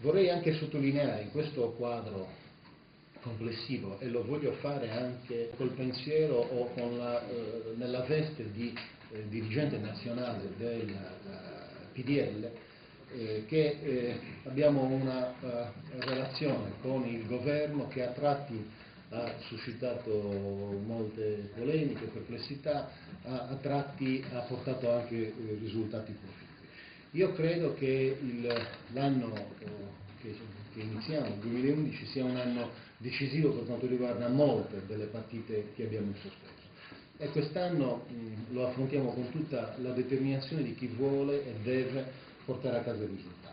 Vorrei anche sottolineare in questo quadro complessivo, e lo voglio fare anche col pensiero o nella veste di dirigente nazionale del PDL, che abbiamo una relazione con il governo che a tratti ha suscitato molte polemiche, perplessità, a tratti ha portato anche risultati positivi. Io credo che l'anno che iniziamo, il 2011, sia un anno decisivo per quanto riguarda molte delle partite che abbiamo in sospeso. E quest'anno lo affrontiamo con tutta la determinazione di chi vuole e deve portare a casa il risultato.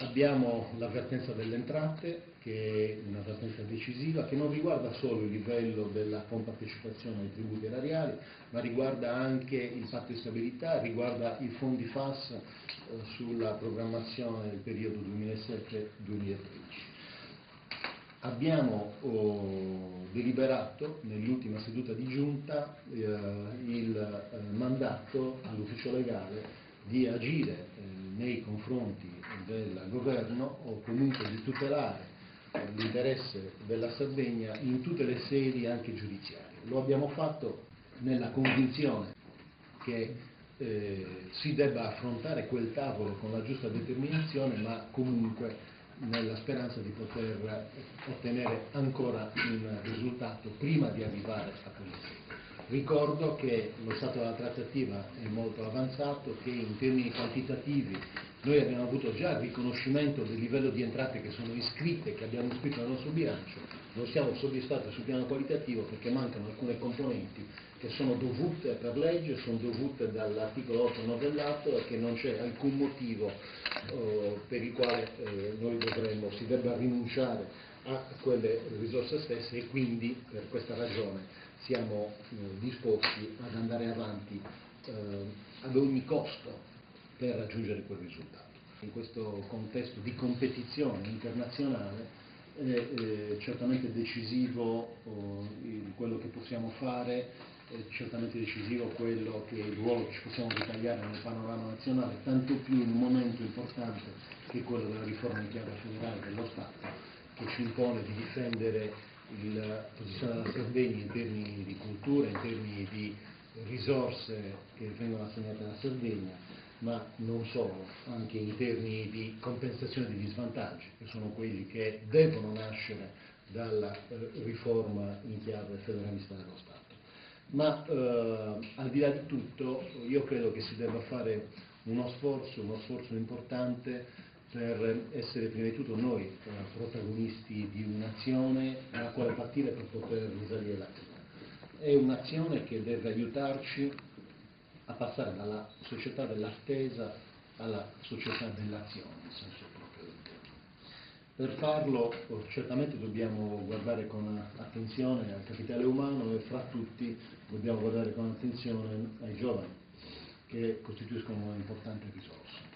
Abbiamo l'avvertenza delle entrate, che è un'avvertenza decisiva, che non riguarda solo il livello della compartecipazione ai tributi erariali, ma riguarda anche il patto di stabilità, riguarda i fondi FAS sulla programmazione del periodo 2007-2013. Abbiamo deliberato nell'ultima seduta di giunta il mandato all'ufficio legale di agire nei confronti del governo o comunque di tutelare l'interesse della Sardegna in tutte le sedi anche giudiziarie. Lo abbiamo fatto nella convinzione che si debba affrontare quel tavolo con la giusta determinazione, ma comunque nella speranza di poter ottenere ancora un risultato prima di arrivare a quelle sedi. Ricordo che lo stato della trattativa è molto avanzato, che in termini quantitativi noi abbiamo avuto già il riconoscimento del livello di entrate che sono iscritte, che abbiamo iscritto nel nostro bilancio. Non siamo soddisfatti sul piano qualitativo perché mancano alcune componenti che sono dovute per legge, sono dovute dall'articolo 8 novellato e che non c'è alcun motivo per il quale si debba rinunciare a quelle risorse stesse, e quindi per questa ragione siamo disposti ad andare avanti ad ogni costo per raggiungere quel risultato. In questo contesto di competizione internazionale è certamente decisivo quello che possiamo fare, è certamente decisivo il ruolo che ci possiamo ritagliare nel panorama nazionale, tanto più in un momento importante che è quello della riforma in chiave federale dello Stato, che ci impone di difendere la posizione della Sardegna in termini di cultura, in termini di risorse che vengono assegnate alla Sardegna, ma non solo, anche in termini di compensazione degli svantaggi, che sono quelli che devono nascere dalla riforma in chiave federalista dello Stato. Ma al di là di tutto, io credo che si debba fare uno sforzo importante per essere prima di tutto noi protagonisti di un'azione dalla quale partire per poter risalire la crisi. È un'azione che deve aiutarci a passare dalla società dell'attesa alla società dell'azione, in senso proprio del termine. Per farlo certamente dobbiamo guardare con attenzione al capitale umano e fra tutti dobbiamo guardare con attenzione ai giovani, che costituiscono un'importante risorsa.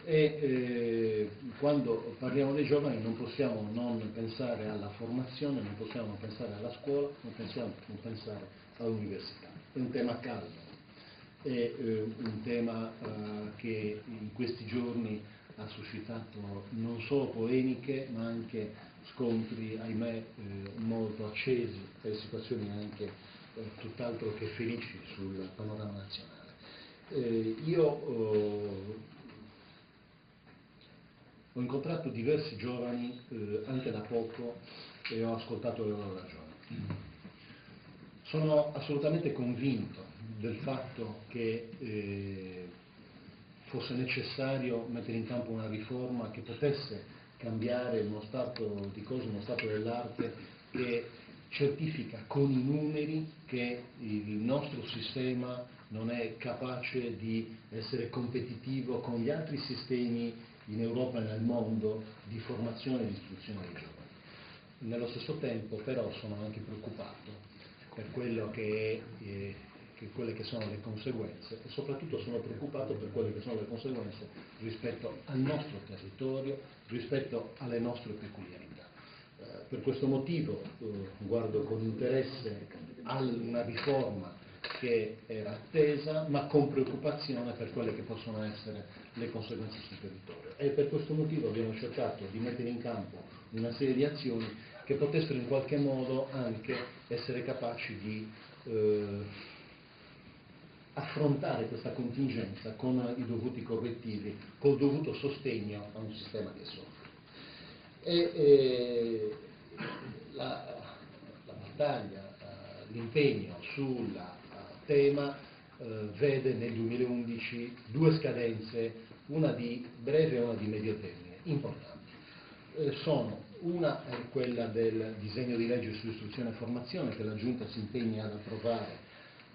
E quando parliamo dei giovani non possiamo non pensare alla formazione, non possiamo non pensare alla scuola, non possiamo non pensare all'università. È un tema caldo, è un tema che in questi giorni ha suscitato non solo polemiche ma anche scontri, ahimè, molto accesi e situazioni anche tutt'altro che felici sul panorama nazionale. Io ho incontrato diversi giovani anche da poco e ho ascoltato le loro ragioni. Sono assolutamente convinto del fatto che fosse necessario mettere in campo una riforma che potesse cambiare uno stato di cose, uno stato dell'arte che certifica con i numeri che il nostro sistema non è capace di essere competitivo con gli altri sistemi in Europa e nel mondo di formazione e di istruzione dei giovani. Nello stesso tempo però sono anche preoccupato per quelle che sono le conseguenze, e soprattutto sono preoccupato per quelle che sono le conseguenze rispetto al nostro territorio, rispetto alle nostre peculiarità. Per questo motivo guardo con interesse a una riforma che era attesa, ma con preoccupazione per quelle che possono essere le conseguenze sul territorio. E per questo motivo abbiamo cercato di mettere in campo una serie di azioni che potessero in qualche modo anche essere capaci di affrontare questa contingenza con i dovuti correttivi, col dovuto sostegno a un sistema che è solido. La battaglia, l'impegno sul tema vede nel 2011 due scadenze, una di breve e una di medio termine, importanti. Una è quella del disegno di legge su istruzione e formazione che la Giunta si impegna ad approvare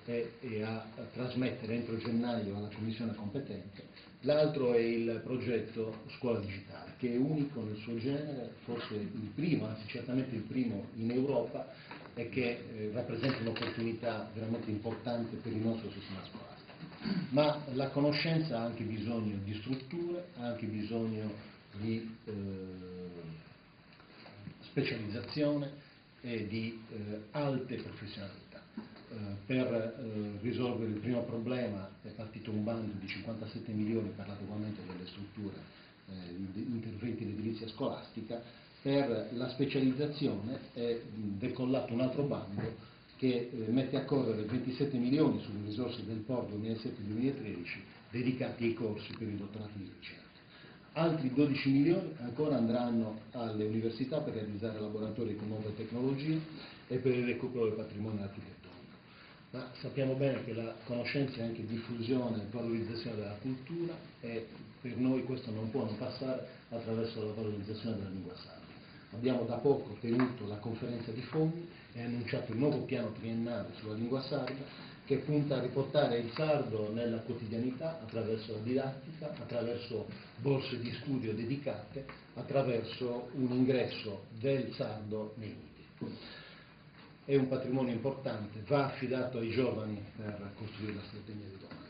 e a trasmettere entro gennaio alla Commissione competente. L'altro è il progetto Scuola Digitale, che è unico nel suo genere, forse il primo, anzi certamente il primo in Europa, e che rappresenta un'opportunità veramente importante per il nostro sistema scolastico. Ma la conoscenza ha anche bisogno di strutture, ha anche bisogno di specializzazione e di alte professionalità. Per risolvere il primo problema è partito un bando di 57 milioni per l'adeguamento delle strutture di interventi in edilizia scolastica. Per la specializzazione è decollato un altro bando che mette a correre 27 milioni sulle risorse del POR 2007-2013 dedicati ai corsi per i dottorati di ricerca. Altri 12 milioni ancora andranno alle università per realizzare laboratori con nuove tecnologie e per il recupero del patrimonio architettonico. Ma sappiamo bene che la conoscenza è anche diffusione e valorizzazione della cultura, e per noi questo non può non passare attraverso la valorizzazione della lingua sarda. Abbiamo da poco tenuto la conferenza di fondi e annunciato il nuovo piano triennale sulla lingua sarda, che punta a riportare il sardo nella quotidianità attraverso la didattica, attraverso borse di studio dedicate, attraverso un ingresso del sardo nei nidi. È un patrimonio importante, va affidato ai giovani per costruire la strategia di domani.